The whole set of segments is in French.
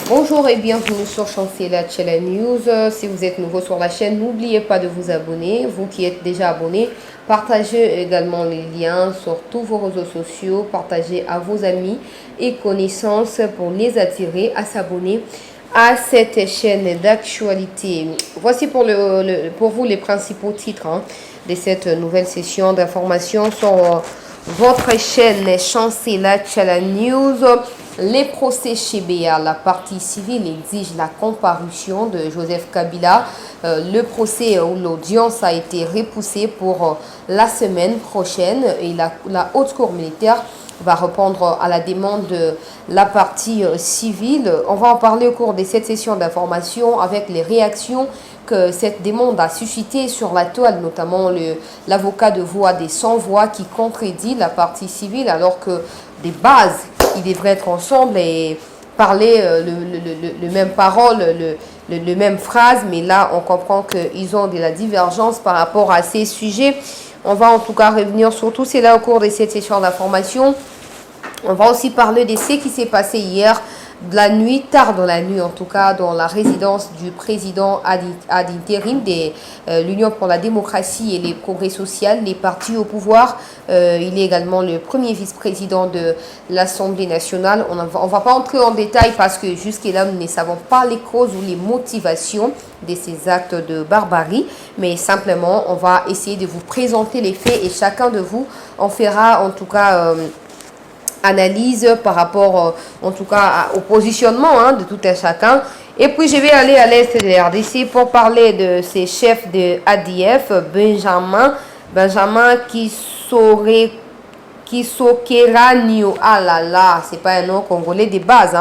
Bonjour et bienvenue sur Chancela Channel News. Si vous êtes nouveau sur la chaîne, n'oubliez pas de vous abonner. Vous qui êtes déjà abonnés, partagez également les liens sur tous vos réseaux sociaux. Partagez à vos amis et connaissances pour les attirer à s'abonner à cette chaîne d'actualité. Voici pour vous les principaux titres de cette nouvelle session d'information sur votre chaîne Chancela Channel News. Les procès chez Béa, la partie civile exige la comparution de Joseph Kabila. Le procès ou l'audience a été repoussée pour la semaine prochaine et la haute cour militaire va répondre à la demande de la partie civile. On va en parler au cours de cette session d'information avec les réactions que cette demande a suscité sur la toile, notamment l'avocat de voix des sans-voix qui contredit la partie civile alors que des bases, ils devraient être ensemble et parler le même parole, le même phrase, mais là on comprend qu'ils ont de la divergence par rapport à ces sujets. On va en tout cas revenir sur tout cela au cours de cette session d'information. On va aussi parler de ce qui s'est passé hier, de la nuit, tard dans la nuit en tout cas, dans la résidence du président ad intérim de l'Union pour la démocratie et les progrès sociaux, les partis au pouvoir. Il est également le premier vice-président de l'Assemblée nationale. On ne va pas entrer en détail parce que jusque-là, nous ne savons pas les causes ou les motivations de ces actes de barbarie, mais simplement, on va essayer de vous présenter les faits et chacun de vous en fera en tout cas analyse par rapport en tout cas au positionnement de tout un chacun. Et puis je vais aller à l'est de la RDC pour parler de ces chefs de ADF, Benjamin Kisokeranio, ah là là, c'est pas un nom congolais de base,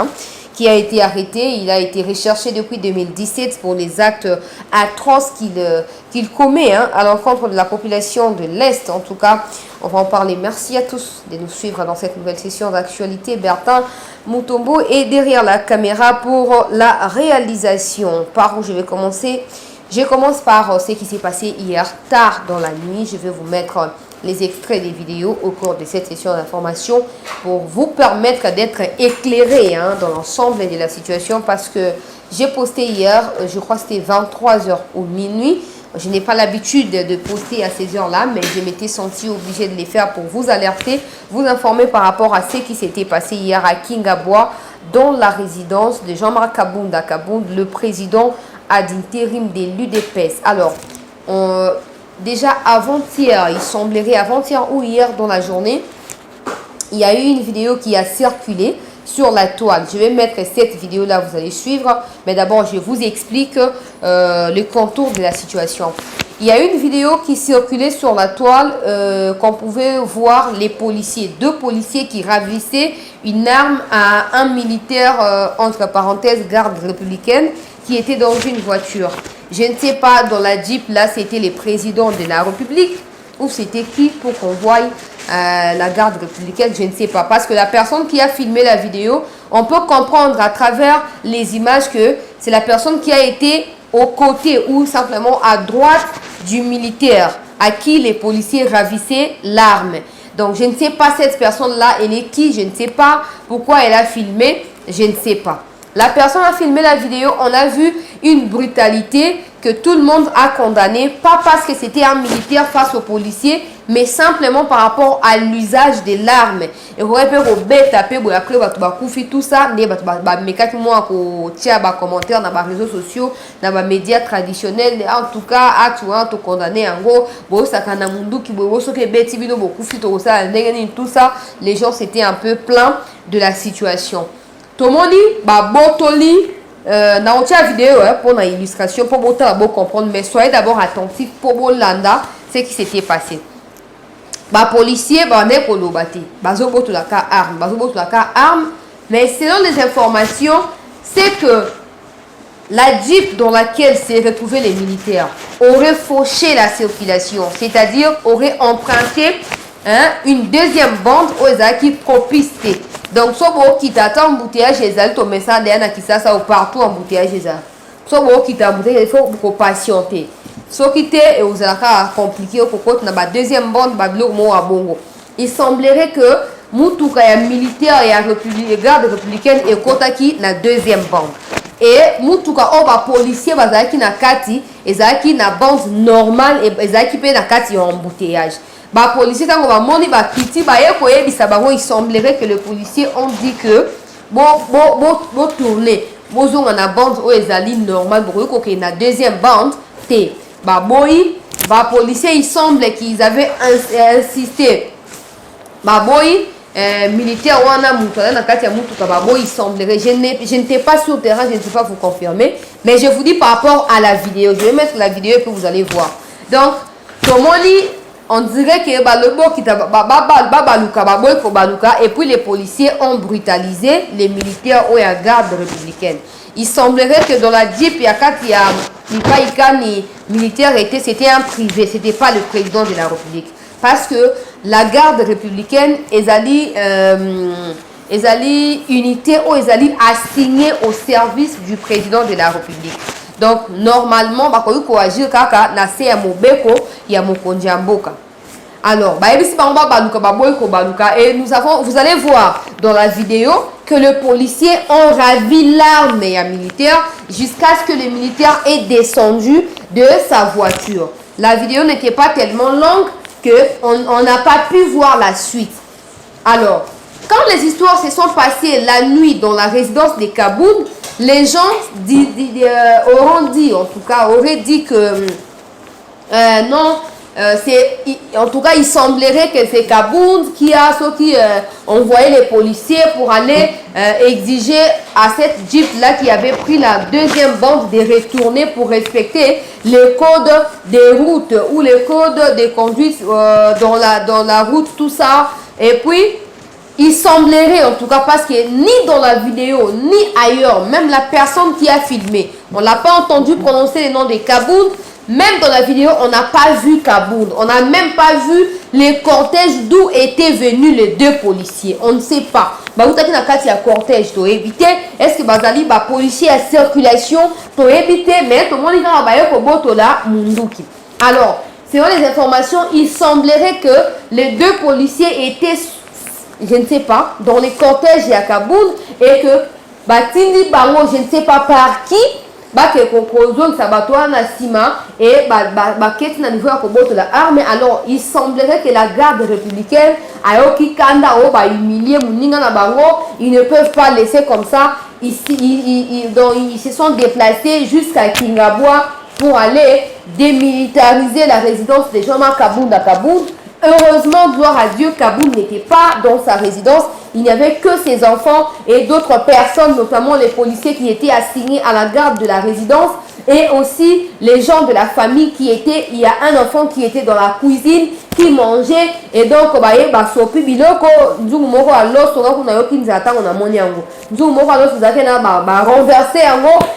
qui a été arrêté. Il a été recherché depuis 2017 pour les actes atroces qu'il commet à l'encontre de la population de l'Est. En tout cas, on va en parler. Merci à tous de nous suivre dans cette nouvelle session d'actualité. Bertin Mutombo est derrière la caméra pour la réalisation. Par où je vais commencer? Je commence par ce qui s'est passé hier tard dans la nuit. Je vais vous mettre les extraits des vidéos au cours de cette session d'information pour vous permettre d'être éclairé dans l'ensemble de la situation parce que j'ai posté hier, je crois que c'était 23h ou minuit. Je n'ai pas l'habitude de poster à ces heures-là, mais je m'étais senti obligée de les faire pour vous alerter, vous informer par rapport à ce qui s'était passé hier à Kingabwa, dans la résidence de Jean-Marc Kabound, le président ad intérim de l'UDPS. Alors, déjà avant-hier, il semblerait avant-hier ou hier dans la journée, il y a eu une vidéo qui a circulé sur la toile. Je vais mettre cette vidéo là, vous allez suivre, mais d'abord je vous explique le contour de la situation. Il y a une vidéo qui circulait sur la toile qu'on pouvait voir les policiers, deux policiers qui ravissaient une arme à un militaire entre parenthèses garde républicaine qui était dans une voiture. Je ne sais pas, dans la Jeep là c'était les présidents de la République ou c'était qui pour qu'on voie la garde républicaine, je ne sais pas. Parce que la personne qui a filmé la vidéo, on peut comprendre à travers les images que c'est la personne qui a été aux côtés ou simplement à droite du militaire à qui les policiers ravissaient l'arme. Donc je ne sais pas cette personne-là, elle est qui, je ne sais pas pourquoi elle a filmé, je ne sais pas. La personne a filmé la vidéo, on a vu une brutalité que tout le monde a condamné, pas parce que c'était un militaire face aux policiers, mais simplement par rapport à l'usage de l'arme. Et vous avez tout ça, commentaires dans les réseaux sociaux, dans les médias traditionnels, en tout cas, tout condamné en gros, tout ça, les gens s'étaient un peu plaints de la situation. Tomoni, botoli, na otia vidéo pour une illustration, pour vous comprendre, mais soyez d'abord attentifs pour vous landa ce qui s'était passé. Policier, arme, mais selon les informations, c'est que la Jeep dans laquelle s'est retrouvé les militaires aurait fauché la circulation, c'est-à-dire aurait emprunté une deuxième bande aux acquis propistés. Donc, si vous avez un embouteillage, vous avez ça ou partout embouteillage. Si vous avez un embouteillage, il faut vous patienter. Si vous avez compliqué, vous avez une deuxième bande, il semblerait que mutuka ya militaire ya garde républicaine et kotaki na deuxième bande. Et mutuka o ba policier bazaki na kati ezaki na bande normale et ezaki pe na kati en embouteillage. Ba policier tango ba moni ba kiti ba ye koyebisa bango, il semblerait que les policiers ont dit que bon tourner bozonga na bande o ezali normal pour que na deuxième bande te ba boy ba policier, il semble qu'ils avaient insisté ba boy militaire wana mutuka na kati ya mutuka ba boy, il semblerait, je n'étais pas sur le terrain, je ne sais pas vous confirmer, mais je vous dis par rapport à la vidéo, je vais mettre la vidéo et puis vous allez voir. Donc tomoni on dirait que le bo kita baluka et puis les policiers ont brutalisé les militaires ou la garde républicaine. Il semblerait que dans la Jeep, il y a militaire c'était un privé, c'était pas le président de la République. Parce que la garde républicaine ezali unité ou ezali assignée au service du président de la République. Donc normalement bakoki ko agir kaka na se ya mobeko ya mokonzi ya mboka. Alors et vous allez voir dans la vidéo que le policier ont ravi l'arme ya militaire jusqu'à ce que le militaire ait descendu de sa voiture. La vidéo n'était pas tellement longue que on n'a pas pu voir la suite. Alors quand les histoires se sont passées la nuit dans la résidence de Kabound, les gens auront dit, en tout cas, auraient dit que non, en tout cas, il semblerait que c'est Kabound qui a envoyé les policiers pour aller exiger à cette Jeep-là qui avait pris la deuxième bande de retourner pour respecter les codes des routes ou les codes de conduite dans la route, tout ça. Et puis, il semblerait, en tout cas, parce que ni dans la vidéo, ni ailleurs, même la personne qui a filmé, on n'a pas entendu prononcer le nom de Kabound. Même dans la vidéo, on n'a pas vu Kabound. On n'a même pas vu les cortèges d'où étaient venus les deux policiers. On ne sait pas. Cortège, éviter. Est-ce que Bazali, policier à circulation, pour éviter, mais tout le monde est alors, selon les informations, il semblerait que les deux policiers étaient, je ne sais pas, dans les cortèges à Kabound et que Batindi Bango, je ne sais pas par qui, alors il semblerait que la garde républicaine ils ne peuvent pas laisser comme ça. Ils se sont déplacés jusqu'à Kingaboua pour aller démilitariser la résidence des gens à Kabound. Heureusement, gloire à Dieu, Kabound n'était pas dans sa résidence. Il n'y avait que ses enfants et d'autres personnes, notamment les policiers qui étaient assignés à la garde de la résidence et aussi les gens de la famille qui étaient, il y a un enfant qui était dans la cuisine, qui mangeait et donc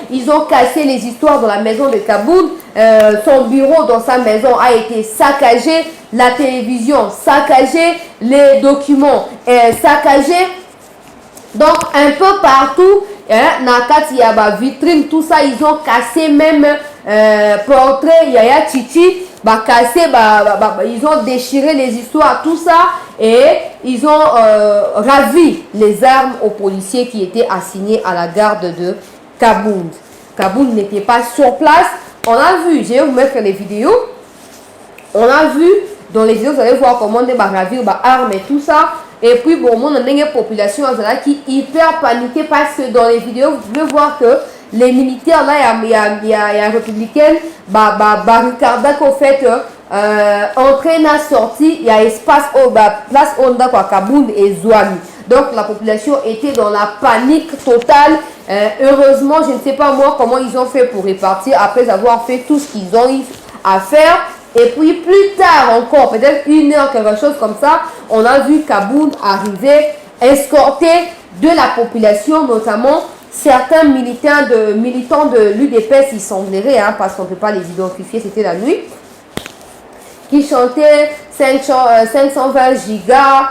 ils ont cassé les histoires dans la maison de Kabound. Son bureau dans sa maison a été saccagé, la télévision saccagée, les documents saccagés. Donc un peu partout, Nakati Yaba vitrine, tout ça, ils ont cassé même portrait Yaya Titi, cassé, ils ont déchiré les histoires, tout ça, et ils ont ravi les armes aux policiers qui étaient assignés à la garde de Kabound. Kabound n'était pas sur place. On a vu, je vais vous mettre les vidéos. On a vu dans les vidéos, vous allez voir comment on ravir armes et tout ça. Et puis, bon, on a une population qui est hyper paniquée parce que dans les vidéos, vous pouvez voir que les militaires, là, il y a républicaine, barricade qu'au fait, entrée na sortie, il y a espace au place Onda quoi, Kabound et Zouami. Donc la population était dans la panique totale. Heureusement, je ne sais pas moi comment ils ont fait pour répartir après avoir fait tout ce qu'ils ont eu à faire. Et puis plus tard encore, peut-être 1 heure, quelque chose comme ça, on a vu Kabound arriver, escorté de la population, notamment certains militants de l'UDPS, ils semblerait, parce qu'on ne peut pas les identifier, c'était la nuit, qui chantaient 520 gigas,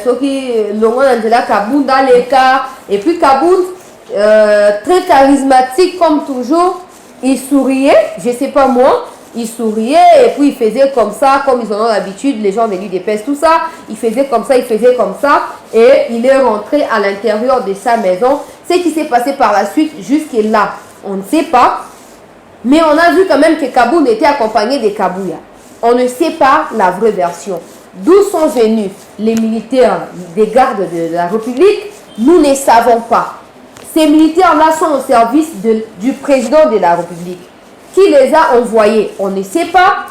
ceux qui l'ont Angela Kabound dans les cas. Et puis Kabound, très charismatique comme toujours, il souriait, je ne sais pas moi, il souriait et puis il faisait comme ça, comme ils en ont l'habitude, les gens venaient des pestes, tout ça. Il faisait comme ça, il faisait comme ça. Et il est rentré à l'intérieur de sa maison. Ce qui s'est passé par la suite, jusque-là, on ne sait pas. Mais on a vu quand même que Kaboun était accompagné des Kabouya. On ne sait pas la vraie version. D'où sont venus les militaires des gardes de la République, nous ne savons pas. Ces militaires-là sont au service du président de la République. Qui les a envoyés, on ne sait pas.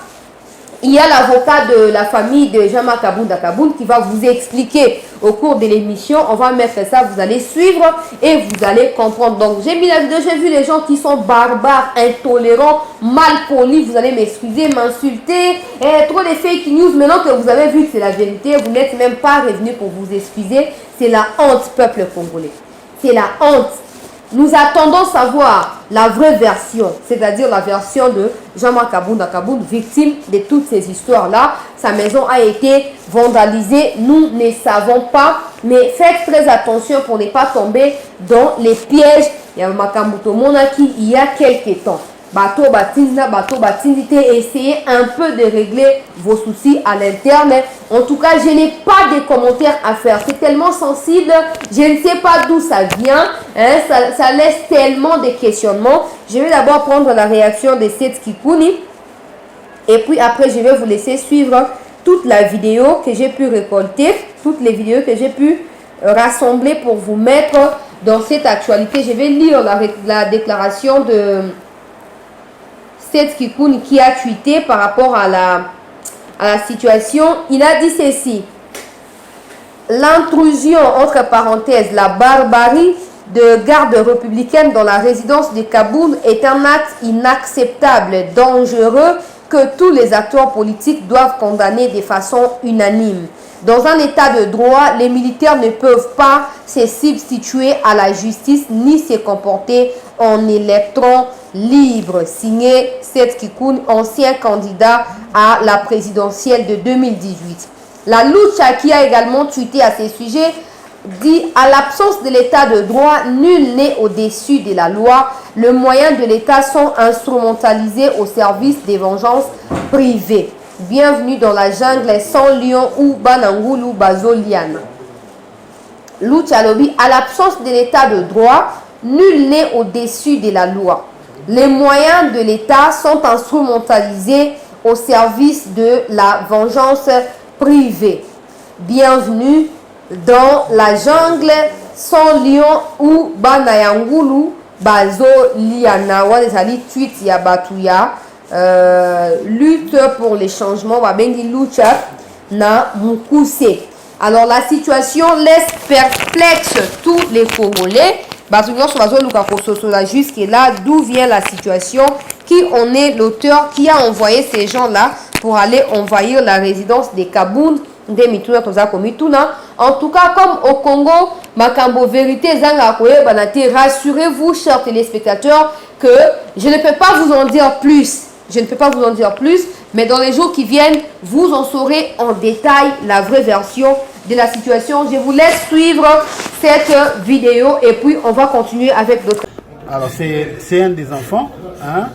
Il y a l'avocat de la famille de Jean-Marc Kaboun qui va vous expliquer au cours de l'émission. On va mettre ça, vous allez suivre et vous allez comprendre. Donc, j'ai mis la vidéo, j'ai vu les gens qui sont barbares, intolérants, mal polis. Vous allez m'excuser, m'insulter. Trop de fake news. Maintenant que vous avez vu que c'est la vérité, vous n'êtes même pas revenu pour vous excuser. C'est la honte, peuple congolais. C'est la honte. Nous attendons savoir la vraie version, c'est-à-dire la version de Jean-Marc Kaboun, victime de toutes ces histoires-là. Sa maison a été vandalisée, nous ne savons pas, mais faites très attention pour ne pas tomber dans les pièges. Il y a Makamuto Monaki il y a quelques temps. Bateau Batindite, essayez un peu de régler vos soucis à l'interne. En tout cas, je n'ai pas de commentaires à faire. C'est tellement sensible. Je ne sais pas d'où ça vient. Ça laisse tellement de questionnements. Je vais d'abord prendre la réaction de Seth Kikouni. Et puis après, je vais vous laisser suivre toute la vidéo que j'ai pu récolter. Toutes les vidéos que j'ai pu rassembler pour vous mettre dans cette actualité. Je vais lire la déclaration de Seth Kikouni qui a tweeté par rapport à la situation. Il a dit ceci: l'intrusion, entre parenthèses, la barbarie de garde républicaine dans la résidence de Kaboun est un acte inacceptable, dangereux, que tous les acteurs politiques doivent condamner de façon unanime. Dans un état de droit, les militaires ne peuvent pas se substituer à la justice ni se comporter en électrons libres. Signé Seth Kikouni, ancien candidat à la présidentielle de 2018. La Lucha, qui a également tweeté à ce sujet, dit: à l'absence de l'état de droit, nul n'est au-dessus de la loi. Les moyens de l'État sont instrumentalisés au service des vengeances privées. Bienvenue dans la jungle sans lion ou Banangulu Bazoliana. Lucha Lobby, à l'absence de l'état de droit, nul n'est au-dessus de la loi. Les moyens de l'État sont instrumentalisés au service de la vengeance privée. Bienvenue dans la jungle sans lion ou Banayangulu Bazoliana. Wazali tweet ya batuya. Lutte pour les changements, Babengi Lucha na Mukuse. Alors la situation laisse perplexe tous les Congolais. Jusque là, d'où vient la situation? Qui en est l'auteur qui a envoyé ces gens-là pour aller envahir la résidence des Kaboun, des Mituna Toza Komituna? En tout cas, comme au Congo, Makambo Vérité Zangakoye Banate, rassurez-vous, chers téléspectateurs, que je ne peux pas vous en dire plus. Je ne peux pas vous en dire plus, mais dans les jours qui viennent, vous en saurez en détail la vraie version de la situation. Je vous laisse suivre cette vidéo et puis on va continuer avec d'autres. Alors c'est un des enfants, hein,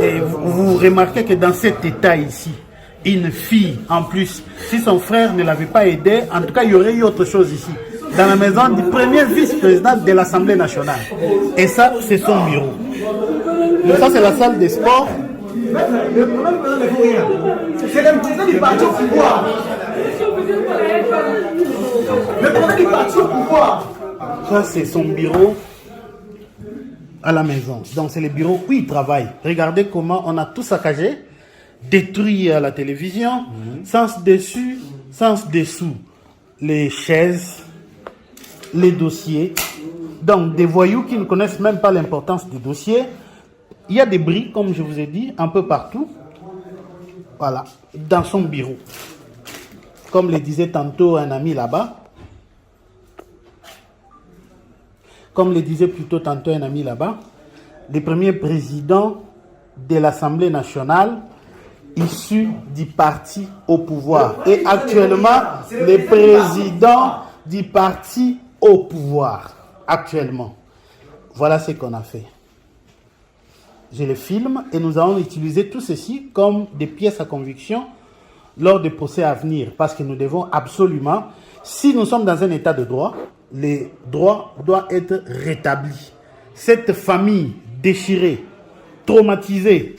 et vous remarquez que dans cet état ici, une fille en plus, si son frère ne l'avait pas aidé, en tout cas il y aurait eu autre chose ici, dans la maison du premier vice-président de l'Assemblée nationale. Et ça, c'est son bureau. Donc ça, c'est la salle des sports. C'est le président du parti au pouvoir. Le président du parti au pouvoir. Ça, c'est son bureau à la maison. Donc, c'est le bureau où il travaille. Regardez comment on a tout saccagé, détruit la télévision, sens dessus, sens dessous. Les chaises, les dossiers. Donc, des voyous qui ne connaissent même pas l'importance des dossiers. Il y a des briques, comme je vous ai dit, un peu partout. Voilà, dans son bureau. Comme le disait tantôt un ami là-bas. Comme le disait plutôt tantôt un ami là-bas. Le premier président de l'Assemblée nationale issu du parti au pouvoir. Et actuellement, le président du parti au pouvoir. Actuellement. Voilà ce qu'on a fait. je les filme et nous allons utiliser tout ceci comme des pièces à conviction lors des procès à venir. Parce que nous devons absolument, si nous sommes dans un état de droit, les droits doivent être rétablis. Cette famille déchirée, traumatisée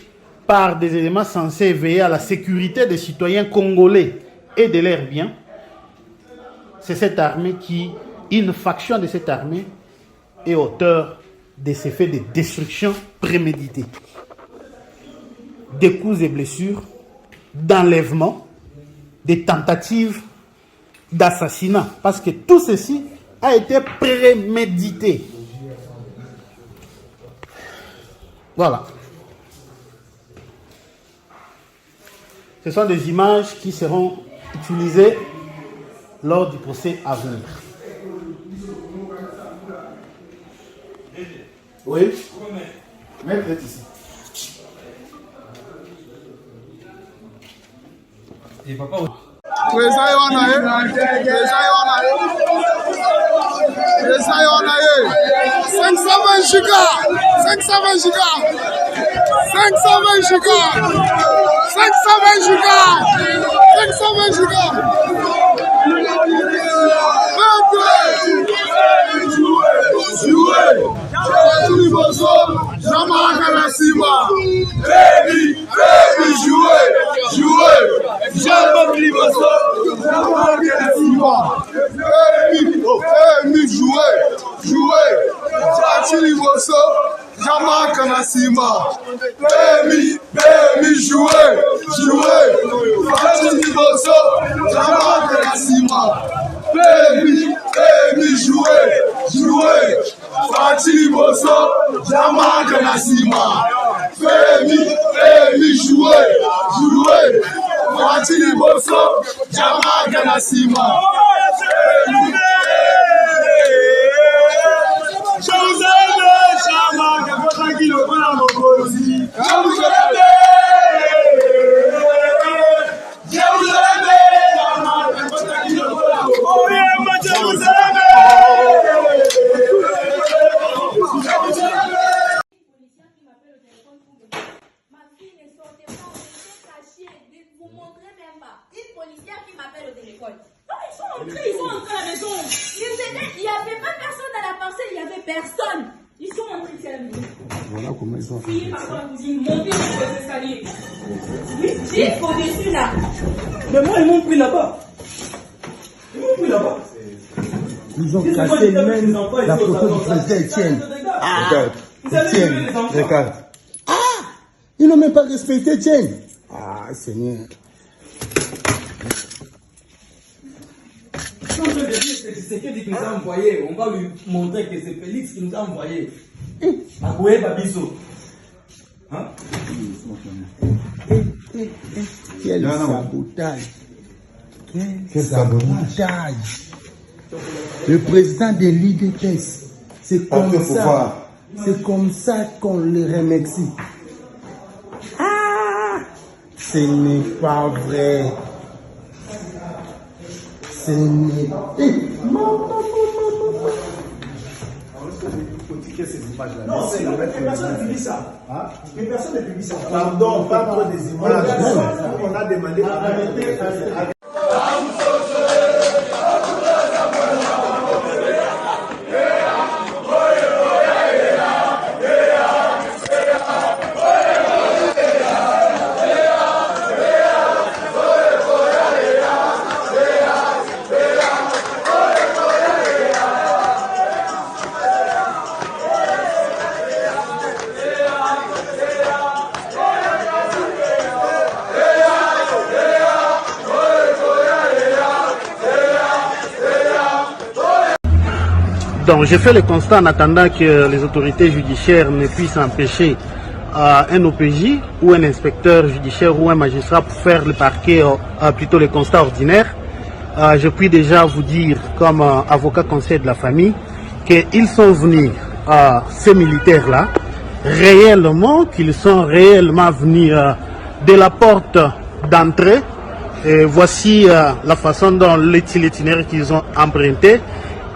par des éléments censés veiller à la sécurité des citoyens congolais et de leurs biens, c'est cette armée qui, une faction de cette armée, est auteur de ces faits de destruction préméditée. Des coups et blessures, d'enlèvement, des tentatives d'assassinat. Parce que tout ceci a été prémédité. Voilà. Ce sont des images qui seront utilisées lors du procès à venir. Oui. Maître est ici. Et papa, Mais moi, ils m'ont pris là-bas. Ils ont caché même la photo du président Etienne. Regarde, Etienne, regarde. Ils n'ont même pas respecté Etienne. Seigneur. C'est que qui nous a envoyé. On va lui montrer que c'est Félix qui nous a envoyé. Aboué Babiso. Hein? Quel sabotage. Quel sabotage. Le président de l'IDPS, c'est comme ça. C'est comme ça qu'on le remercie. Ce n'est pas vrai. Ce n'est pas... Non, c'est personne ne publie ça. Mais personne ne publie ça. Pardon, pas trop des images. On a demandé à Donc j'ai fait le constat en attendant que les autorités judiciaires ne puissent empêcher un OPJ ou un inspecteur judiciaire ou un magistrat pour faire le parquet, plutôt le constat ordinaire. Je puis déjà vous dire comme avocat conseiller de la famille qu'ils sont venus, ces militaires-là, réellement, qu'ils sont réellement venus de la porte d'entrée. Et voici la façon dont l'itinéraire qu'ils ont emprunté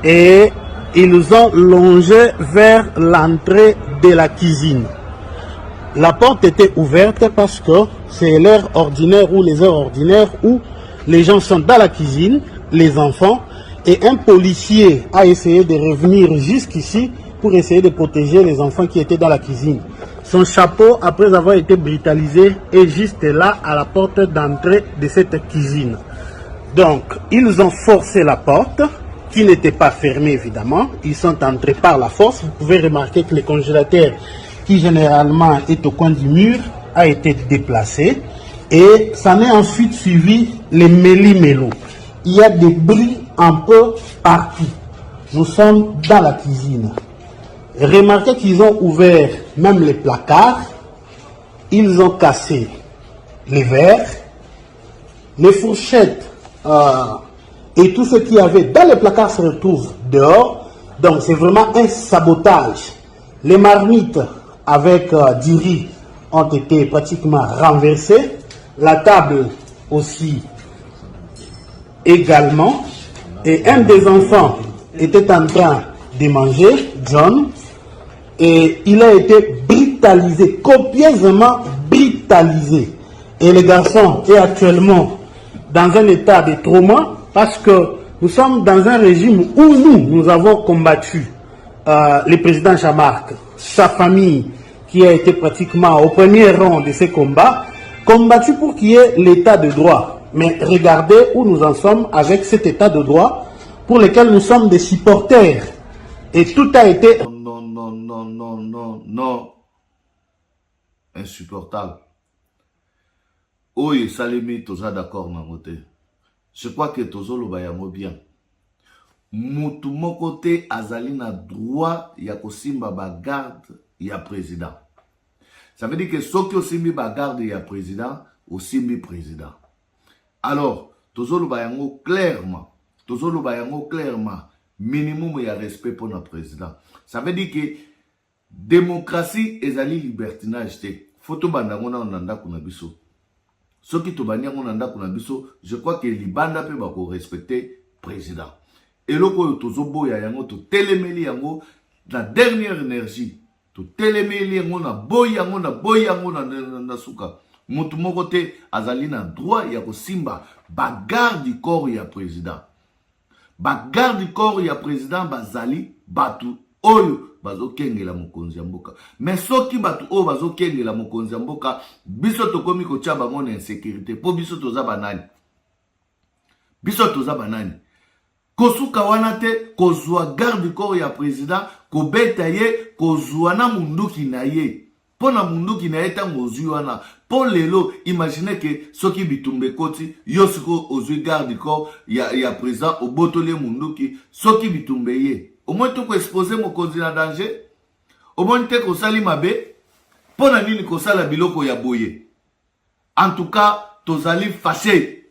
et ils ont longé vers l'entrée de la cuisine. la porte était ouverte parce que c'est l'heure ordinaire ou les heures ordinaires où les gens sont dans la cuisine, les enfants, et un policier a essayé de revenir jusqu'ici pour essayer de protéger les enfants qui étaient dans la cuisine. Son chapeau, après avoir été brutalisé, est juste là à la porte d'entrée de cette cuisine. Donc, ils ont forcé la porte, qui n'était pas fermée évidemment. Ils sont entrés par la force. Vous pouvez remarquer que le congélateur, qui généralement est au coin du mur, a été déplacé. Et ça est ensuite suivi les méli-mélo. Il y a des bruits un peu partout. Nous sommes dans la cuisine. Remarquez qu'ils ont ouvert même les placards. Ils ont cassé les verres, les fourchettes et tout ce qu'il y avait dans les placards se retrouve dehors. Donc c'est vraiment un sabotage. Les marmites avec du riz ont été pratiquement renversées. La table aussi également. Et un des enfants était en train de manger, John, et il a été brutalisé, copieusement brutalisé. Et le garçon est actuellement dans un état de trauma parce que nous sommes dans un régime où nous avons combattu le président Jean-Marc, sa famille qui a été pratiquement au premier rang de ces combats, combattu pour qu'il y ait l'état de droit. Mais regardez où nous en sommes avec cet état de droit pour lequel nous sommes des supporters. Et tout a été... Non. Insupportable. Oui, Salemi, tous d'accord, Mamote. Je crois que tous le bayamo bien. Moutou mon côté, azali na droit, ya kosimba bagarde, ya président. Ça veut dire que ceux qui osimbi bagarde, ya président, osimbi président. Alors, tous le bayamo clairement, minimum ya respect pour notre président. Ça veut dire que démocratie ezali libertinage te. Photo bandangona onanda kuna biso. Soki to banya onanda kuna biso, je crois que libanda pe bako respecter président. Et loko tozo boya yango to telemeli yango la dernière énergie. To telemeli yango na boya yango na suka. Mutu moko te azali na droit ya ko simba bagarde du corps ya président. Bagarde du corps ya président bazali batu oyo bazo kengela mokonzi ya mboka. Mais soki batu oyo bazo kengela mokonzi ya mboka, biso tokomi ko tia bango na insécurité. Po biso toza banani? Kosuka wana te, kozwa garde du corps ya président, kobeta ye, kozwa na munduki na ye. Po na munduki na ye tango ozwi wana. Po lelo, imaginez que soki bitumbe koti, yosiko ozwi garde du corps ya président, obotole munduki, soki bitumbe ye. Au moins tu peux exposer mon konzi na danger. Au moins tu peux sali mabe. Pour na nini ko sala biloko ya boye. En tout cas, tozali fâché.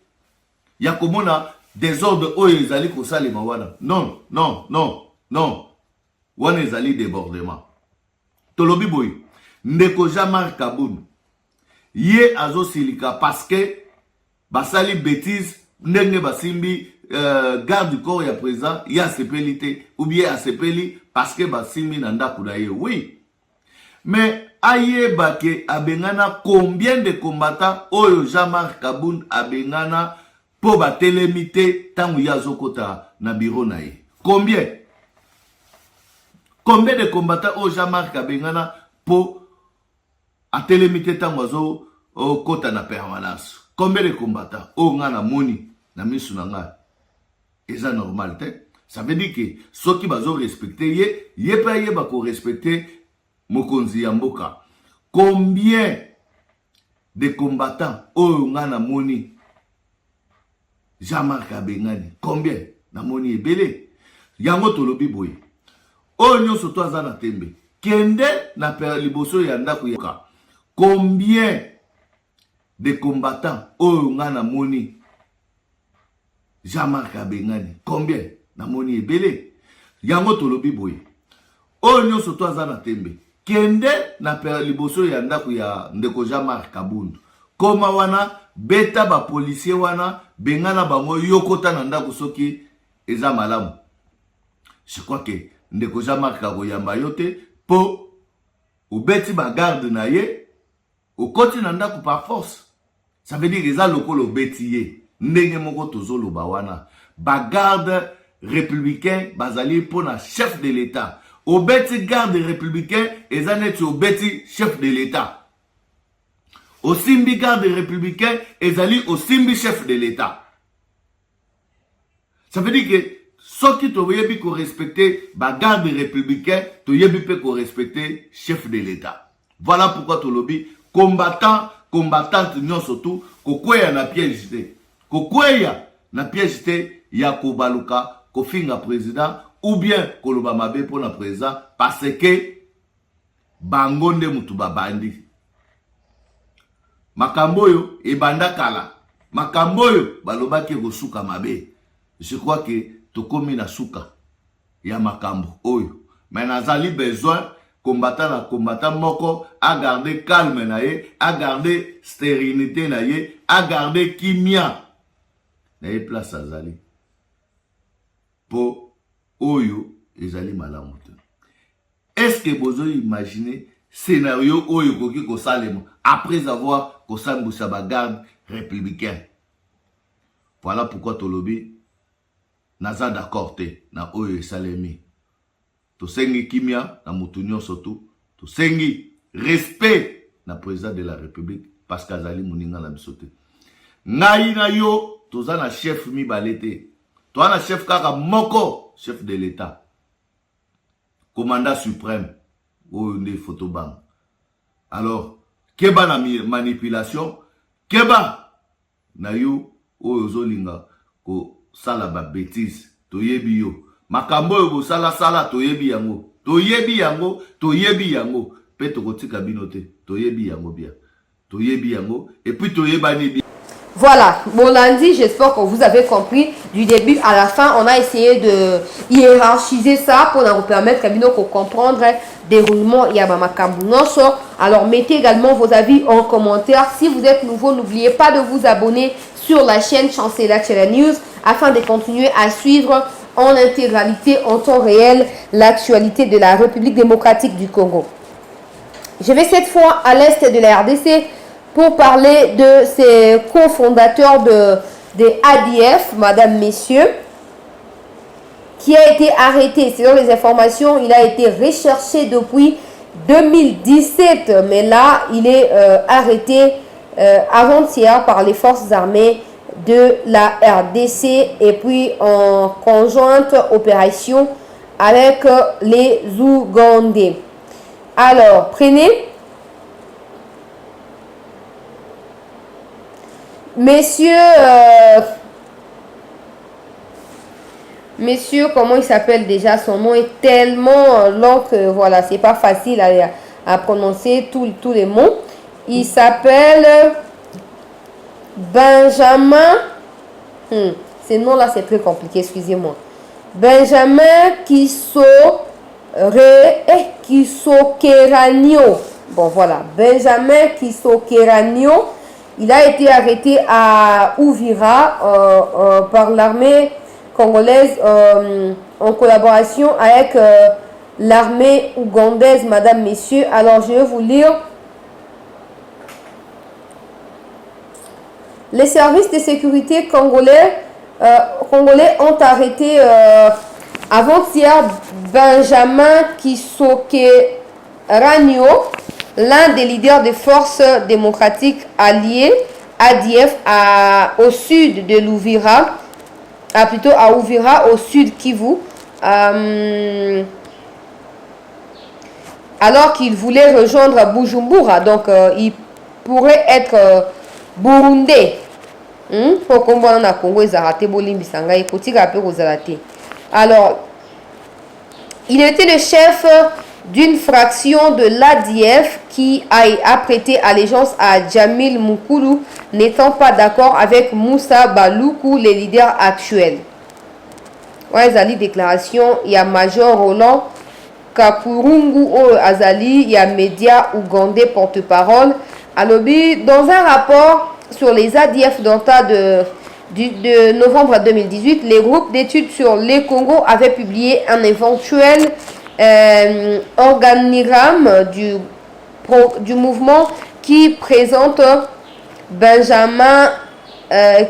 Ya komona désordre oyo ezali ko sali mawana. Non. Wana ezali débordement. Tolobi boye. Ndeko Jean-Marc Kaboun. Ye azo silika parce que basali bêtise ndenge basimbi garde du corps ya présent, il y a sepelité, ou bien à sepeli, parce que basimi nanda kudaye, oui. Mais, aye bake abengana combien de combattants, oyo Jean-Marc Kaboun abengana, po ba telemite, tangu yazokota na bureau na ye. Combien de combattants, oyo Jean-Marc abengana, po a telemite tangu yazo kota na permanence. Combien de combattants, oyo ngana moni, na misu na nga. Et ça normal, ça veut dire que ceux qui vont respecter, yé pas yé bako respecter mokonzi ya mboka. Combien de combattants oyo ngana moni Jean-Marc abengani? Combien na moni ebele? Yango tolobi boye. Oyo nyonso to aza na tembe. Kende na per liboso ya ndako ya. Combien de combattants oyo ngana moni Jean-Marc abengani? Combien? Na moni ebele. Yango tolobi boye. Oyo nyonso to aza na tembe. Kende na per liboso ya ndako ya ndeko Jean-Marc Kaboun. Koma wana beta ba policier wana bengana bango yokota na ndako soki eza malamu. Je crois que ndeko Jean-Marc akoyamba yote po ubeti ba garde na ye au koti nanda ku par force. Ça veut dire que ça lokolo betiye. Ndenge moko tozo lo bawana. Bagarde républicain bazali pour na chef de l'État. Au beti garde républicain et ça net au beti chef de l'État. Au simbi garde républicain et zali au simbi chef de l'État. Ça veut dire que ceux qui te yebi ko respecter bagarde républicain, te yebi pe ko respecter chef de l'État. Voilà pourquoi to lobby combattante non surtout kokweya na piège te. Kokweya na piège te ya kobaluka kofinga président ou bien koloba mabe pour na président parce que bangonde mutu babandi. Makamboyo e bandakala. Makamboyo balobaki kosuka mabe. Je crois que tokomi na suka ya makambo oyo. Mais nazali besoin combattant moko à garder calme na ye, à garder stérilité na ye, à garder kimia na ye place azali. Po oyo ezali malamu te. Est-ce que vous imaginez scénario oyo koki ko salema après avoir kosambusa ba garde républicain? Voilà pourquoi tolobi naza d'accord te na oyo salemi. Tosengi kimia na mutunyo soto, tosengi respect na président de la République parce qu'azali muninga na bisote. Ngai na yo toza na chef mi balete. Toi na chef kaka moko, chef de l'État. Commandant suprême oyo nde photobang. Alors, keba na manipulation, keba na yo oyo zolinga ko sala ba bêtise, toyebi yo. Makambo yo sala toyebi yango. Toyebi yango. Pe tokotika binote. Toyebi yango bien. Toyebi yango. Et puis toyebani bien. Voilà, bon lundi, j'espère que vous avez compris du début à la fin. On a essayé de hiérarchiser ça pour nous permettre de comprendre le déroulement Yabama Kambunoso. Alors mettez également vos avis en commentaire. Si vous êtes nouveau, n'oubliez pas de vous abonner sur la chaîne Chancela Channel News afin de continuer à suivre en intégralité, en temps réel, l'actualité de la République démocratique du Congo. Je vais cette fois à l'est de la RDC pour parler de ces cofondateurs de ADF, madame, messieurs, qui a été arrêté. Selon les informations, il a été recherché depuis 2017, mais là, il est arrêté avant-hier par les forces armées de la RDC et puis en conjointe opération avec les Ougandais. Alors, prenez. Messieurs, comment il s'appelle déjà? Son nom est tellement long que voilà, c'est pas facile à prononcer tous les mots. Il s'appelle Benjamin. Ces noms-là, c'est très compliqué, excusez-moi. Benjamin Kisokeranio. Bon, voilà. Benjamin Kisokeranio. Il a été arrêté à Uvira par l'armée congolaise en collaboration avec l'armée ougandaise, madame, messieurs. Alors, je vais vous lire. Les services de sécurité congolais ont arrêté avant-hier Benjamin Kisokeranio, l'un des leaders des forces démocratiques alliées, ADF, au sud de l'Ouvira, plutôt à Uvira, au sud Kivu, alors qu'il voulait rejoindre Bujumbura. Donc, il pourrait être burundais. Alors, il était le chef d'une fraction de l'ADF qui a prêté allégeance à Jamil Mukulu, n'étant pas d'accord avec Moussa Baloukou, les leaders actuels. Azali déclaration, il y a Major Roland Kapurungu Azali, il y a média ougandais porte-parole. Dans un rapport sur les ADF d'Anta de novembre 2018, les groupes d'études sur les Congo avaient publié un éventuel organigramme du mouvement qui présente Benjamin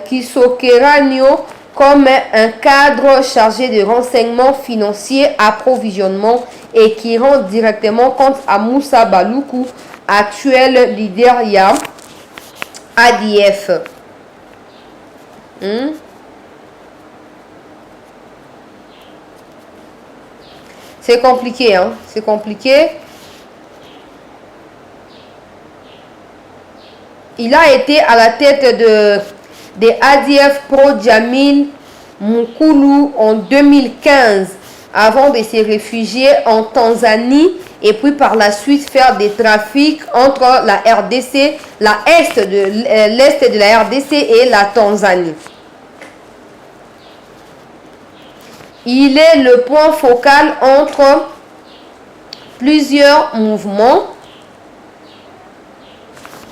Kisokeranio comme un cadre chargé de renseignements financiers, approvisionnement et qui rend directement compte à Moussa Baloukou, actuel leader ya ADF. C'est compliqué, hein? C'est compliqué. Il a été à la tête de ADF Pro Jamil Mukulu en 2015 avant de se réfugier en Tanzanie et puis par la suite faire des trafics entre la RDC, l'est de la RDC et la Tanzanie. Il est le point focal entre plusieurs mouvements,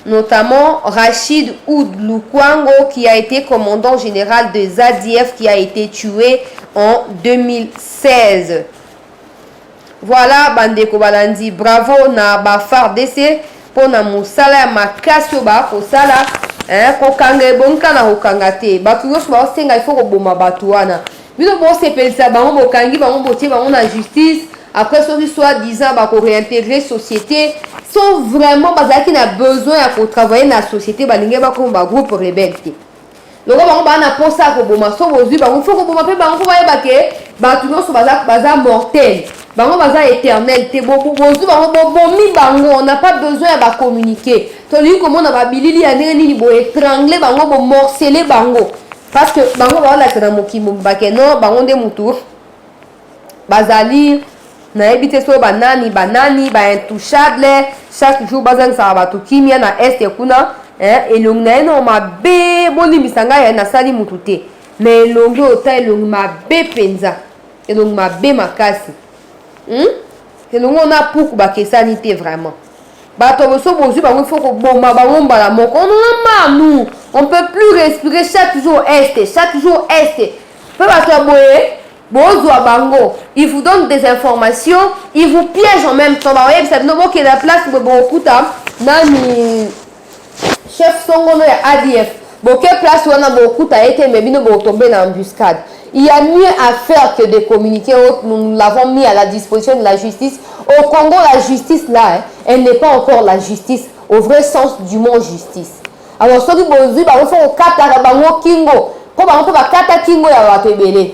notamment Rachid Oud Lukwango qui a été commandant général de ZADF qui a été tué en 2016. Voilà, Bandeko Balandi, bravo na Bafar DC pour na musala makasio ba ko sala kokanga bonka na kokanga te batu yo ba senga il faut ko boma batu wana bino bo se pelisa bango bokangi bango botie bango na justice après ceux soit disant ba ko réintégrer société sont vraiment bazaki na besoin ya ko travailler na société balinge ba ko ba groupe rebelle te loko bango ba na posa ko boma so bozui bango faut ko boma pe bango ko ba yebake batu yo so baza mortel bango baza éternel te bozui bango bomi bango on n'a pas besoin de communiquer to li comment na ba bilili ya nini bo étrangler bango bo morceler bango parce que bango ba la kana mokimo bake non bango nde mutu bazali na ebite so banani ba intouchable chaque jour bazang sa ba to kimia na est kuna elongi na eno mabe bolimbisanga ya na sali mutu te mais elongi ota elongi mabe penza elongi mabe makasi elongi ona puku bakesani te vraiment bato boso bozwi bango il faut ko boma bango mbala moko on on peut plus respirer chaque jour est pe bato boye bozwa bango ils vous donnent des informations ils vous piègent en même temps ba yebisa bino boke la place bo bokuta nani chef songono ya ADF boke place wana bokuta ete mais bino bo tomber na embuscade. Il y a mieux à faire que de communiquer. Nous l'avons mis à la disposition de la justice. Au Congo, la justice là, elle n'est pas encore la justice au vrai sens du mot justice. Alors ceux qui bozui ba faut kata bango kingo ko bango ba kata kingo ya bato ebele.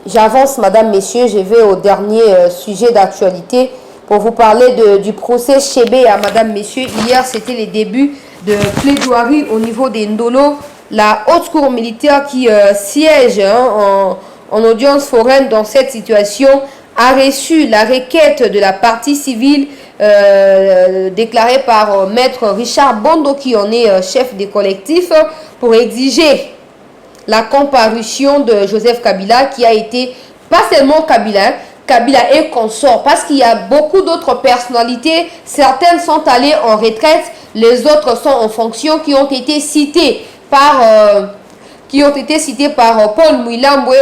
J'avance, madame, messieurs, je vais au dernier sujet d'actualité pour vous parler du procès Chébé à madame, messieurs. Hier, c'était les débuts de plaidoirie au niveau des Ndolo. La haute cour militaire qui siège en audience foraine dans cette situation a reçu la requête de la partie civile déclarée par maître Richard Bondo qui en est chef des collectifs pour exiger la comparution de Joseph Kabila qui a été, pas seulement Kabila et consort, parce qu'il y a beaucoup d'autres personnalités, certaines sont allées en retraite, les autres sont en fonction qui ont été citées par Paul Mouilambwe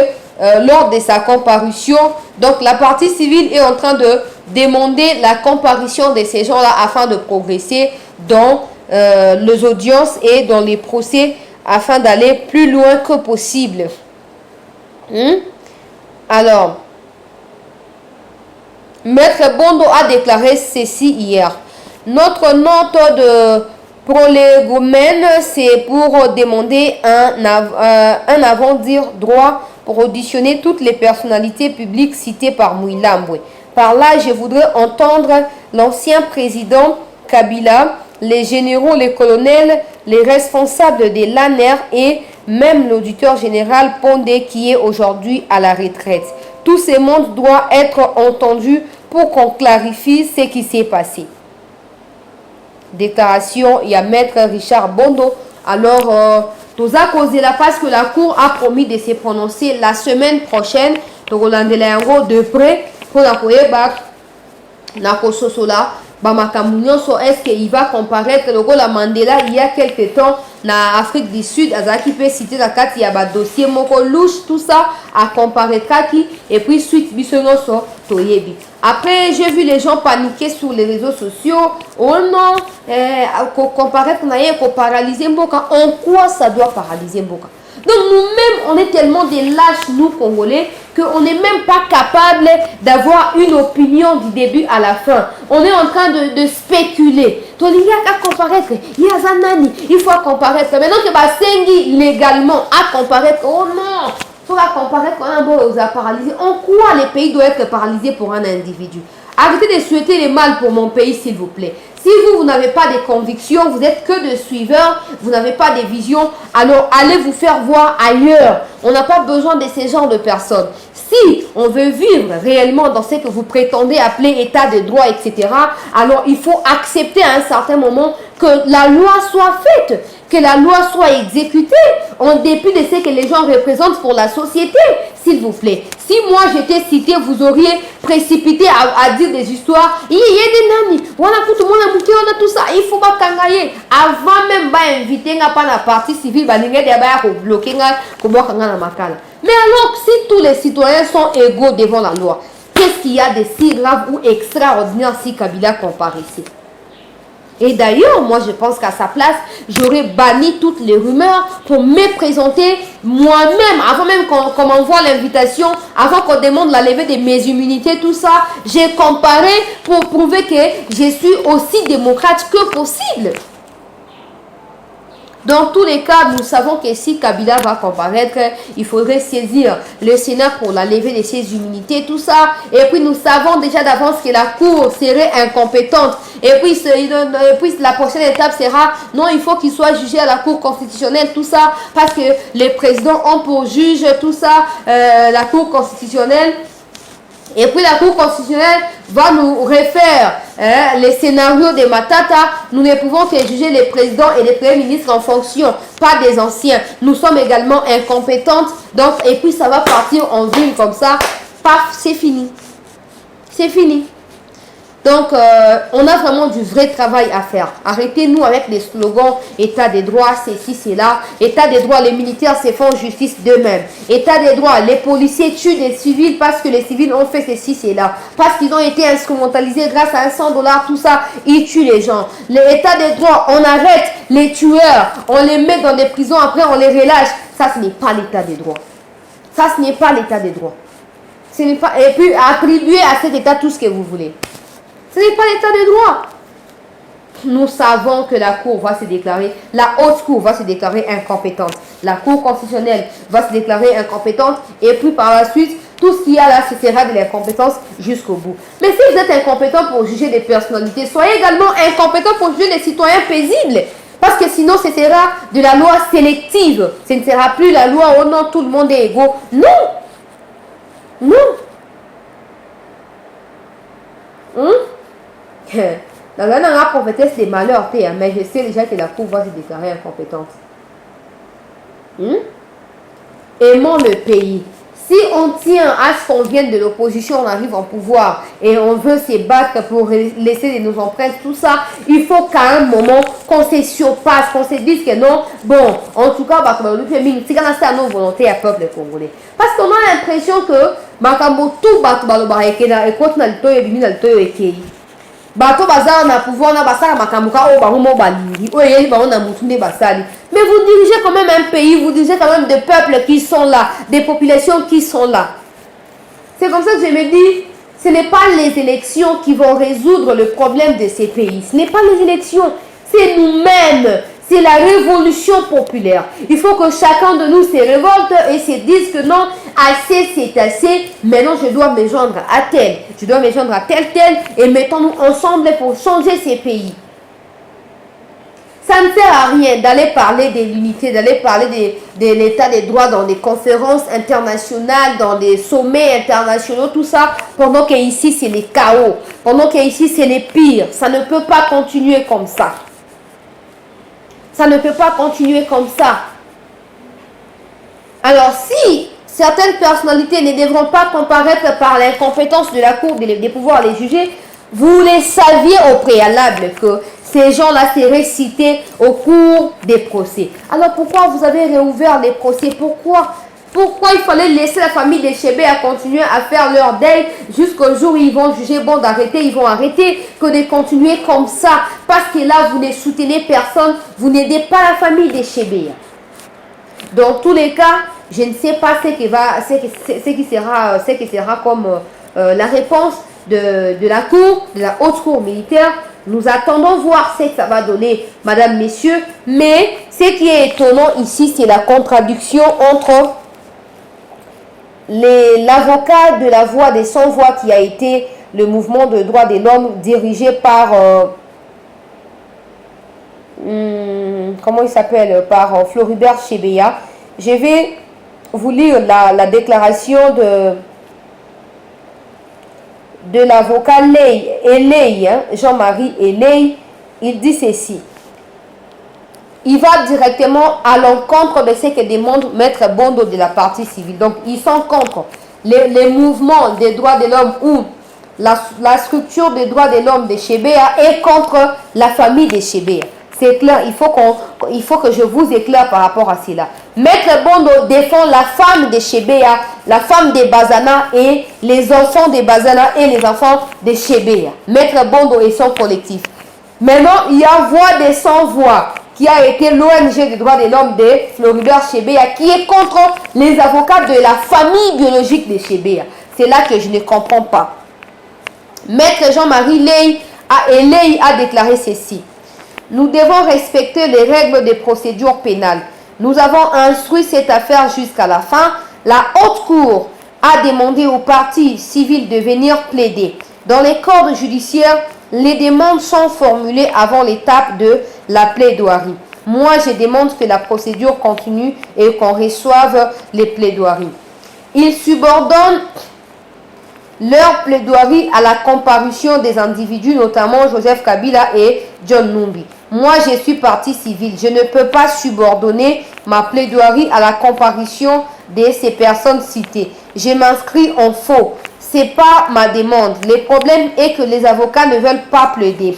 lors de sa comparution. Donc la partie civile est en train de demander la comparution de ces gens-là afin de progresser dans les audiences et dans les procès afin d'aller plus loin que possible. Alors, Maître Bondo a déclaré ceci hier. Notre note de prolégomène, c'est pour demander un avant-dire droit pour auditionner toutes les personnalités publiques citées par Mouilambwe. Par là, je voudrais entendre l'ancien président Kabila, les généraux, les colonels, les responsables de l'ANER et même l'auditeur général Pondé qui est aujourd'hui à la retraite. Tout ce monde doit être entendu pour qu'on clarifie ce qui s'est passé. Déclaration, il y a maître Richard Bondo. Alors, tout ça causé là parce que la cour a promis de se prononcer la semaine prochaine. Donc, on a de près pour la Koyeba, la Kososola, est-ce qu'il va comparaître le la Mandela il y a quelques temps en Afrique du Sud, qui peut citer la carte, il y a un dossier moko louche, tout ça à comparer kaki et puis suite bisonoso toyebi. Après, j'ai vu les gens paniquer sur les réseaux sociaux. Oh non, comparaître qu'on a paralyser Mboka. En quoi ça doit paralyser Mboka? Donc nous-mêmes, on est tellement des lâches, nous Congolais, qu'on n'est même pas capable d'avoir une opinion du début à la fin. On est en train de spéculer. Donc il y a qu'à comparaître. Il y a Zanani, il faut comparaître. Maintenant que Sengi légalement à comparaître, oh non, il faut comparaître qu'on a paralysé. En quoi les pays doivent être paralysés pour un individu? Arrêtez de souhaiter le mal pour mon pays, s'il vous plaît. Si vous n'avez pas de convictions, vous n'êtes que de suiveurs, vous n'avez pas de vision, alors allez vous faire voir ailleurs. On n'a pas besoin de ces genres de personnes. Si on veut vivre réellement dans ce que vous prétendez appeler état de droit, etc., alors il faut accepter à un certain moment que la loi soit faite, que la loi soit exécutée, en dépit de ce que les gens représentent pour la société, s'il vous plaît. Si moi j'étais cité, vous auriez précipité à dire des histoires. Il y a des nani, on a tout le monde on a tout ça. Il faut pas kangaye. Avant même d'inviter n'a pas la partie civile, bloquer mais alors si tous les citoyens sont égaux devant la loi, qu'est-ce qu'il y a de si grave ou extraordinaire si Kabila comparaissait? Et d'ailleurs, moi je pense qu'à sa place, j'aurais banni toutes les rumeurs pour me présenter moi-même, avant même qu'on m'envoie l'invitation, avant qu'on demande la levée de mes immunités, tout ça, j'ai comparé pour prouver que je suis aussi démocrate que possible. Dans tous les cas, nous savons que si Kabila va comparaître, il faudrait saisir le Sénat pour la levée de ses immunités, tout ça. Et puis nous savons déjà d'avance que la Cour serait incompétente. Et puis la prochaine étape sera, non, il faut qu'il soit jugé à la Cour constitutionnelle, tout ça, parce que les présidents ont pour juge tout ça, la Cour constitutionnelle. Et puis la Cour constitutionnelle va nous refaire les scénarios de Matata. Nous ne pouvons que juger les présidents et les premiers ministres en fonction, pas des anciens. Nous sommes également incompétentes. Donc, et puis ça va partir en ville comme ça. Paf, c'est fini. C'est fini. Donc, on a vraiment du vrai travail à faire. Arrêtez-nous avec les slogans État des droits, ceci, c'est là. État des droits, les militaires se font justice d'eux-mêmes. État des droits, les policiers tuent des civils parce que les civils ont fait ceci, c'est là. Parce qu'ils ont été instrumentalisés grâce à $100, tout ça, ils tuent les gens. L'état des droits, on arrête les tueurs, on les met dans des prisons, après on les relâche. Ça, ce n'est pas l'état des droits. Ça, ce n'est pas l'état des droits. Ce n'est pas... Et puis, attribuer à cet état tout ce que vous voulez. Ce n'est pas l'état de droit. Nous savons que la Cour va se déclarer, la haute Cour va se déclarer incompétente. La Cour constitutionnelle va se déclarer incompétente. Et puis par la suite, tout ce qu'il y a là, ce sera de l'incompétence jusqu'au bout. Mais si vous êtes incompétent pour juger des personnalités, soyez également incompétent pour juger des citoyens paisibles. Parce que sinon, ce sera de la loi sélective. Ce ne sera plus la loi, oh non, tout le monde est égaux. Non. Non. Dans la prophétesse des malheurs, mais je sais déjà que la Cour va se déclarer incompétente. Aimons le pays. Si on tient à ce qu'on vienne de l'opposition, on arrive en pouvoir et on veut se battre pour laisser de nos empreintes, tout ça, il faut qu'à un moment qu'on se surpasse, qu'on se dise que non, bon, en tout cas, c'est à nos volontés à peuple congolais. Parce qu'on a l'impression que tout bato bazar na pouvoir na basara makamuka o bahumo balingi o yeli ba na mutunde basali. Mais vous dirigez quand même un pays, vous dirigez quand même des peuples qui sont là, des populations qui sont là. C'est comme ça que je me dis, ce n'est pas les élections qui vont résoudre le problème de ces pays. Ce n'est pas les élections, c'est nous-mêmes. C'est la révolution populaire. Il faut que chacun de nous se révolte et se dise que non, assez c'est assez. Maintenant, je dois me joindre à tel. Je dois me joindre à tel. Et mettons-nous ensemble pour changer ces pays. Ça ne sert à rien d'aller parler de l'unité, d'aller parler de l'état des droits dans des conférences internationales, dans des sommets internationaux, tout ça, pendant qu'ici c'est le chaos. Pendant qu'ici c'est le pire. Ça ne peut pas continuer comme ça. Ça ne peut pas continuer comme ça. Alors, si certaines personnalités ne devront pas comparaître par l'incompétence de la Cour de pouvoir les juger, vous les saviez au préalable que ces gens-là seraient cités au cours des procès. Alors, pourquoi vous avez réouvert les procès? Pourquoi? Pourquoi il fallait laisser la famille des Chébé à continuer à faire leur deuil jusqu'au jour où ils vont juger bon d'arrêter, ils vont arrêter, que de continuer comme ça. Parce que là, vous ne soutenez personne, vous n'aidez pas la famille des Chébé. Dans tous les cas, je ne sais pas ce qui sera comme la réponse de la cour, de la haute cour militaire. Nous attendons voir ce que ça va donner, madame, messieurs. Mais ce qui est étonnant ici, c'est la contradiction entre l'avocat de la Voix des Sans-Voix, qui a été le mouvement de droits de l'homme dirigé par comment il s'appelle, par Floribert Chebeya. Je vais vous lire la déclaration de l'avocat Jean-Marie Eley. Il dit ceci: il va directement à l'encontre de ce que demande Maître Bondo de la partie civile. Donc, ils sont contre les mouvements des droits de l'homme ou la structure des droits de l'homme de Chebeya et contre la famille de Chebeya. C'est clair, il faut que je vous éclaire par rapport à cela. Maître Bondo défend la femme de Chebeya, la femme de Bazana et les enfants de Bazana et les enfants de Chebeya. Maître Bondo et son collectif. Maintenant, il y a Voix des Sans-Voix, qui a été l'ONG des droits de l'homme de Floribert Chebeya, qui est contre les avocats de la famille biologique de Chebeya. C'est là que je ne comprends pas. Maître Jean-Marie Eley a déclaré ceci: nous devons respecter les règles des procédures pénales. Nous avons instruit cette affaire jusqu'à la fin. La haute cour a demandé aux parties civiles de venir plaider. Dans les corps judiciaires, les demandes sont formulées avant l'étape de la plaidoirie. Moi, je demande que la procédure continue et qu'on reçoive les plaidoiries. Ils subordonnent leur plaidoirie à la comparution des individus, notamment Joseph Kabila et John Numbi. Moi, je suis partie civile. Je ne peux pas subordonner ma plaidoirie à la comparution de ces personnes citées. Je m'inscris en faux. Ce n'est pas ma demande. Le problème est que les avocats ne veulent pas plaider.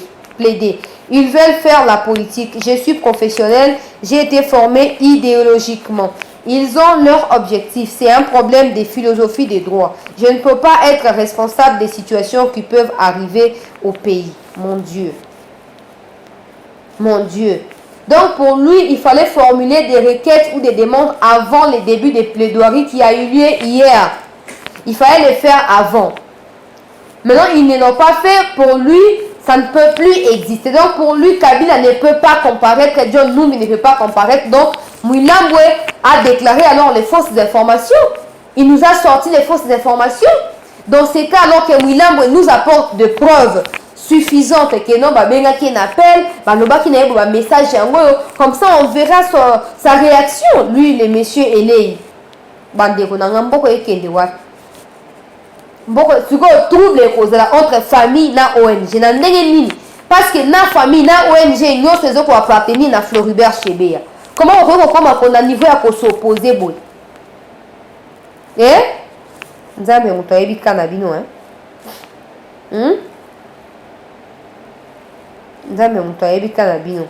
Ils veulent faire la politique. Je suis professionnel. J'ai été formé idéologiquement. Ils ont leur objectif. C'est un problème de philosophie des droits. Je ne peux pas être responsable des situations qui peuvent arriver au pays. Mon Dieu. Mon Dieu. Donc pour lui, il fallait formuler des requêtes ou des demandes avant le début des plaidoiries qui a eu lieu hier. Il fallait les faire avant. Maintenant, ils ne l'ont pas fait. Pour lui, ça ne peut plus exister. Donc pour lui, Kabila ne peut pas comparaître, John Numbi ne peut pas comparaître. Donc Mouilambwe a déclaré alors les fausses informations. Il nous a sorti les fausses informations. Dans ces cas, alors que Mouilambwe nous apporte des preuves suffisante que non babenga qui n'appelle baloba qui n'a pas message comme ça on verra sa réaction. Lui le monsieur Eley bande ko nanga mboko ekende wa mboko siko trouble kozala entre famille na ONG na ndenge nini parce que na famille na ONG nyonso ezo ko appartenir na Floribert Chebeya. Comment on peut comme on a niveau à s'opposer boy nzambe muto yebi kana bino nzambe muto ayebi kala bino.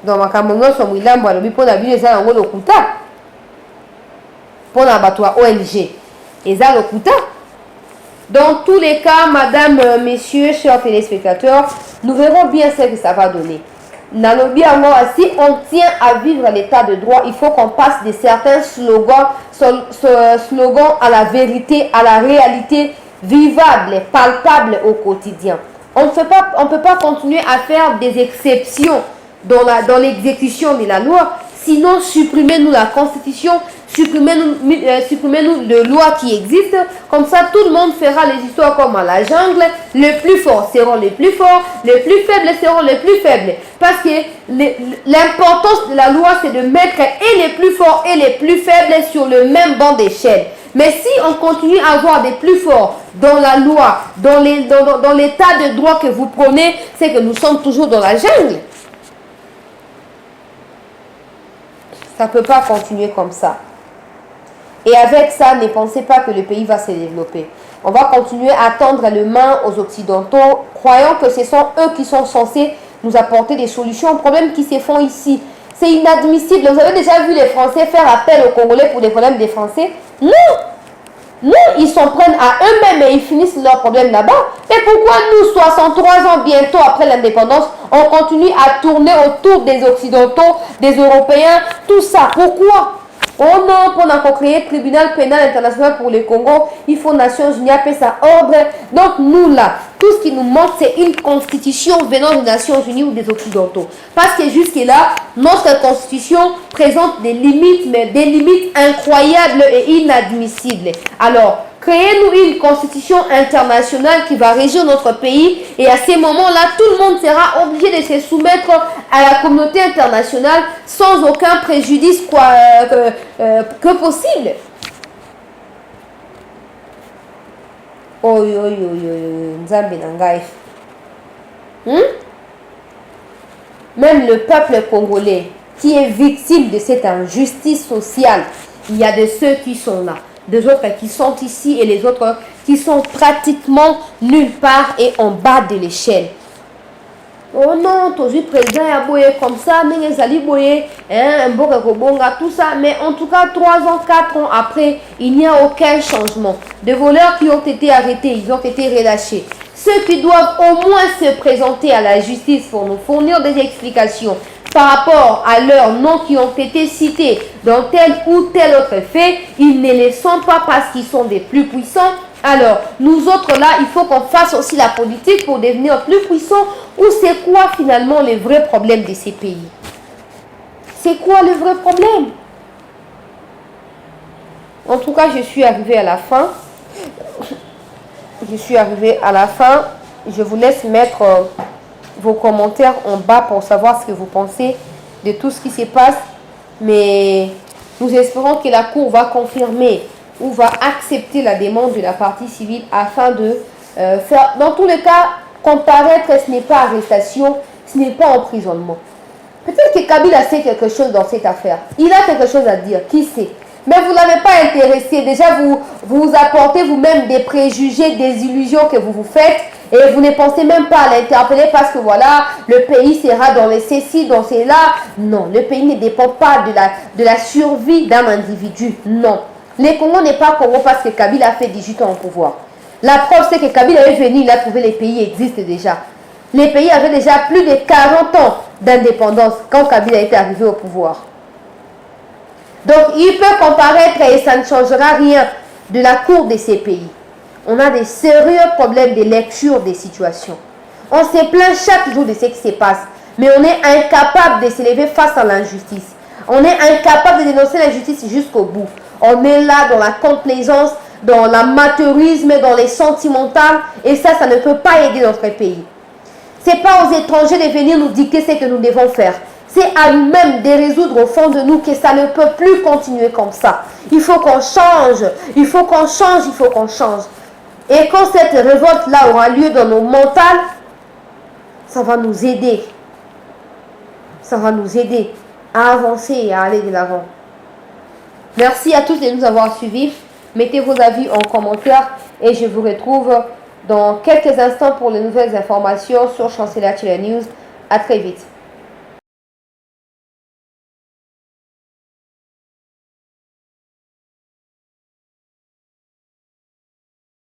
Donc makambo nyonso Mwilambo alobi mpona bino eza yango lokuta mpona bato ya ONG eza lokuta. Dans tous les cas, madame, messieurs, chers téléspectateurs, nous verrons bien ce que ça va donner. Nalobi yango, si on tient à vivre l'état de droit, il faut qu'on passe de certains slogans à la vérité, à la réalité vivable, palpable au quotidien. On ne peut pas continuer à faire des exceptions dans l'exécution de la loi, sinon supprimez-nous la constitution, supprimez-nous les lois qui existent, comme ça tout le monde fera les histoires comme à la jungle, les plus forts seront les plus forts, les plus faibles seront les plus faibles, parce que l'importance de la loi c'est de mettre et les plus forts et les plus faibles sur le même banc d'échelle. Mais si on continue à avoir des plus forts dans la loi, dans l'état de droit que vous prenez, c'est que nous sommes toujours dans la jungle. Ça ne peut pas continuer comme ça. Et avec ça, ne pensez pas que le pays va se développer. On va continuer à tendre le main aux Occidentaux, croyant que ce sont eux qui sont censés nous apporter des solutions aux problèmes qui se font ici. C'est inadmissible. Vous avez déjà vu les Français faire appel aux Congolais pour les problèmes des Français? Non. Non, ils s'en prennent à eux-mêmes et ils finissent leurs problèmes là-bas. Et pourquoi nous, 63 ans bientôt après l'indépendance, on continue à tourner autour des Occidentaux, des Européens, tout ça? Pourquoi? Oh non, pour encore créer le tribunal pénal international pour le Congo, il faut Nations Unies appeler ça ordre. Donc nous là, tout ce qui nous manque, c'est une constitution venant des Nations Unies ou des Occidentaux. Parce que jusque-là, notre constitution présente des limites, mais des limites incroyables et inadmissibles. Alors, créez-nous une constitution internationale qui va régir notre pays et à ces moments-là, tout le monde sera obligé de se soumettre à la communauté internationale sans aucun préjudice que possible. Même le peuple congolais qui est victime de cette injustice sociale, il y a de ceux qui sont là, des autres qui sont ici et les autres qui sont pratiquement nulle part et en bas de l'échelle. Oh non, toujours président a boyé comme ça, Nengezali boyé, tout ça. Mais en tout cas, 3 ans, 4 ans après, il n'y a aucun changement. Des voleurs qui ont été arrêtés, ils ont été relâchés. Ceux qui doivent au moins se présenter à la justice pour nous fournir des explications par rapport à leurs noms qui ont été cités dans tel ou tel autre fait, ils ne les sont pas parce qu'ils sont des plus puissants. Alors, nous autres là, il faut qu'on fasse aussi la politique pour devenir plus puissants. Ou c'est quoi finalement les vrais problèmes de ces pays? C'est quoi le vrai problème? En tout cas, je suis arrivée à la fin. Je suis arrivée à la fin. Je vous laisse mettre vos commentaires en bas pour savoir ce que vous pensez de tout ce qui se passe. Mais nous espérons que la Cour va confirmer ou va accepter la demande de la partie civile afin de faire, dans tous les cas, comparaître, ce n'est pas arrestation, ce n'est pas emprisonnement. Peut-être que Kabila sait quelque chose dans cette affaire. Il a quelque chose à dire, qui sait? Mais vous n'avez pas intéressé. Déjà, vous apportez vous-même des préjugés, des illusions que vous vous faites et vous ne pensez même pas à l'interpeller parce que voilà, le pays sera dans les ceci, dans ces là. Non, le pays ne dépend pas de la survie d'un individu. Non. Le Congo n'est pas Congo parce que Kabila a fait 18 ans au pouvoir. La preuve, c'est que Kabila est venu, il a trouvé les pays existent déjà. Les pays avaient déjà plus de 40 ans d'indépendance quand Kabila était arrivé au pouvoir. Donc, il peut comparaître et ça ne changera rien de la cour de ces pays. On a des sérieux problèmes de lecture des situations. On se plaint chaque jour de ce qui se passe, mais on est incapable de s'élever face à l'injustice. On est incapable de dénoncer l'injustice jusqu'au bout. On est là dans la complaisance, dans l'amateurisme, dans les sentimentales, et ça ne peut pas aider notre pays. Ce n'est pas aux étrangers de venir nous dicter ce que nous devons faire. C'est à nous-mêmes de résoudre au fond de nous que ça ne peut plus continuer comme ça. Il faut qu'on change, il faut qu'on change, il faut qu'on change. Et quand cette révolte-là aura lieu dans nos mentales, ça va nous aider. Ça va nous aider à avancer et à aller de l'avant. Merci à tous de nous avoir suivis. Mettez vos avis en commentaire et je vous retrouve dans quelques instants pour les nouvelles informations sur Chancelier News. À très vite.